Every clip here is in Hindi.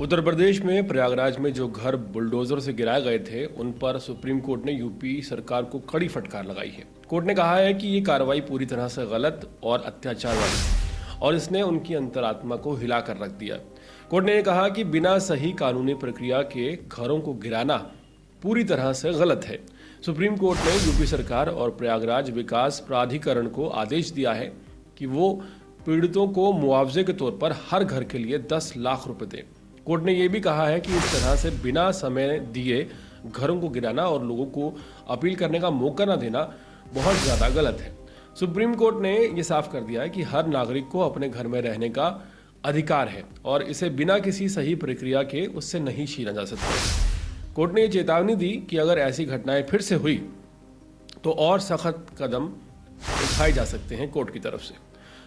उत्तर प्रदेश में प्रयागराज में जो घर बुलडोजर से गिराए गए थे उन पर सुप्रीम कोर्ट ने यूपी सरकार को कड़ी फटकार लगाई है। कोर्ट ने कहा है कि ये कार्रवाई पूरी तरह से गलत और अत्याचार वाली है और इसने उनकी अंतरात्मा को हिला कर रख दिया। कोर्ट ने यह कहा कि बिना सही कानूनी प्रक्रिया के घरों को गिराना पूरी तरह से गलत है। सुप्रीम कोर्ट ने यूपी सरकार और प्रयागराज विकास प्राधिकरण को आदेश दिया है कि वो पीड़ितों को मुआवजे के तौर पर हर घर के लिए 10 लाख रुपए दें। कोर्ट ने यह भी कहा है कि इस तरह से बिना समय दिए घरों को गिराना और लोगों को अपील करने का मौका न देना बहुत ज़्यादा गलत है। सुप्रीम कोर्ट ने यह साफ कर दिया है कि हर नागरिक को अपने घर में रहने का अधिकार है और इसे बिना किसी सही प्रक्रिया के उससे नहीं छीना जा सकता। कोर्ट ने यह चेतावनी दी कि अगर ऐसी घटनाएं फिर से हुई तो और सख्त कदम उठाए जा सकते हैं कोर्ट की तरफ से।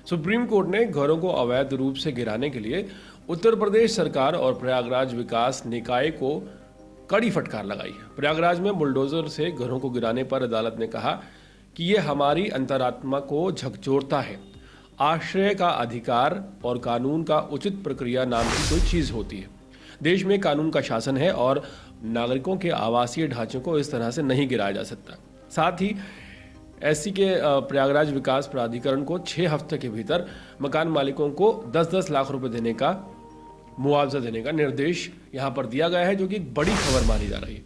सुप्रीम कोर्ट ने घरों को अवैध रूप से गिराने के लिए उत्तर प्रदेश सरकार और प्रयागराज विकास निकाय को कड़ी फटकार लगाई है। प्रयागराज में बुलडोजर से घरों को गिराने पर अदालत ने कहा कि यह हमारी अंतरात्मा को झकझोरता है। आश्रय का अधिकार और कानून का उचित प्रक्रिया नाम की कोई चीज होती है। देश में कानून का शासन है और नागरिकों के आवासीय ढांचों को इस तरह से नहीं गिराया जा सकता। साथ ही एससी के प्रयागराज विकास प्राधिकरण को 6 हफ्ते के भीतर मकान मालिकों को 10-10 लाख रुपए देने का मुआवजा देने का निर्देश यहां पर दिया गया है, जो कि एक बड़ी खबर मानी जा रही है।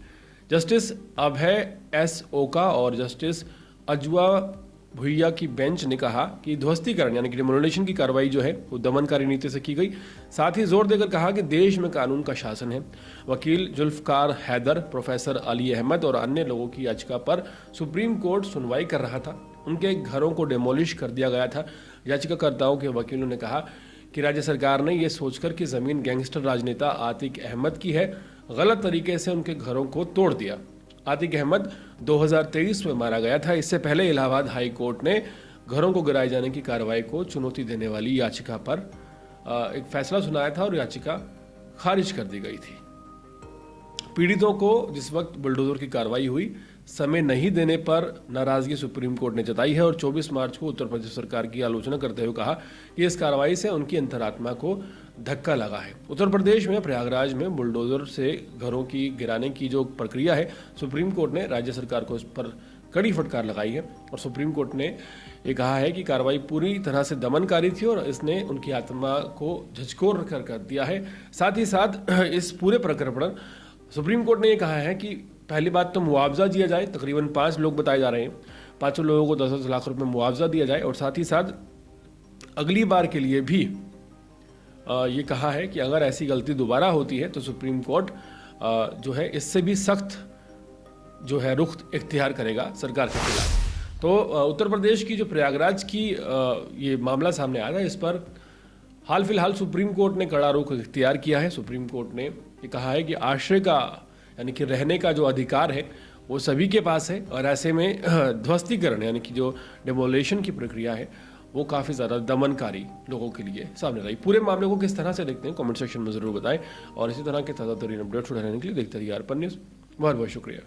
जस्टिस अभय एस ओका और जस्टिस अजुआ भुइया की बेंच ने कहा कि ध्वस्तीकरण यानी कि डिमोलिशन की कार्रवाई जो है वो दमनकारी नीति से की गई। साथ ही जोर देकर कहा कि देश में कानून का शासन है। वकील जुल्फकार हैदर, प्रोफेसर अली अहमद और अन्य लोगों की याचिका पर सुप्रीम कोर्ट सुनवाई कर रहा था। उनके घरों को डेमोलिश कर दिया गया था। याचिकाकर्ताओं के वकीलों ने कहा कि राज्य सरकार ने यह सोचकर कि जमीन गैंगस्टर राजनेता आतिक अहमद की है, गलत तरीके से उनके घरों को तोड़ दिया। आतिक अहमद 2023 में मारा गया था। इससे पहले इलाहाबाद हाई कोर्ट ने घरों को गिराए जाने की कार्रवाई को चुनौती देने वाली याचिका पर एक फैसला सुनाया था और याचिका खारिज कर दी गई थी। पीड़ितों को जिस वक्त बुलडोजर की कार्रवाई हुई, समय नहीं देने पर नाराजगी सुप्रीम कोर्ट ने जताई है और 24 मार्च को उत्तर प्रदेश सरकार की आलोचना करते हुए कहा कि इस कार्रवाई से उनकी अंतरात्मा को धक्का लगा है। उत्तर प्रदेश में प्रयागराज में बुलडोजर से घरों की गिराने की जो प्रक्रिया है, सुप्रीम कोर्ट ने राज्य सरकार को इस पर कड़ी फटकार लगाई है और सुप्रीम कोर्ट ने ये कहा है कि कार्रवाई पूरी तरह से दमनकारी थी और इसने उनकी आत्मा को झकझोर कर दिया है। साथ ही साथ इस पूरे प्रकरण पर सुप्रीम कोर्ट ने यह कहा है कि पहली बात तो मुआवजा दिया जाए। तकरीबन 5 लोग बताए जा रहे हैं, 5 लोगों को 10-10 लाख रुपए मुआवजा दिया जाए और साथ ही साथ अगली बार के लिए भी ये कहा है कि अगर ऐसी गलती दोबारा होती है तो सुप्रीम कोर्ट जो है इससे भी सख्त जो है रुख इख्तियार करेगा सरकार के खिलाफ। तो उत्तर प्रदेश की जो प्रयागराज की ये मामला सामने आया था, इस पर हाल फिलहाल सुप्रीम कोर्ट ने कड़ा रुख इख्तियार किया है। सुप्रीम कोर्ट ने ये कहा है कि आश्रय का यानी कि रहने का जो अधिकार है वो सभी के पास है और ऐसे में ध्वस्तीकरण यानी कि जो डेमोलेशन की प्रक्रिया है वो काफ़ी ज़्यादा दमनकारी लोगों के लिए सामने आई। पूरे मामले को किस तरह से देखते हैं कमेंट सेक्शन में ज़रूर बताएं और इसी तरह के ताज़ा तरीन अपडेट्स उठाने के लिए देखते रहिए अर्पण न्यूज़। बहुत बहुत शुक्रिया।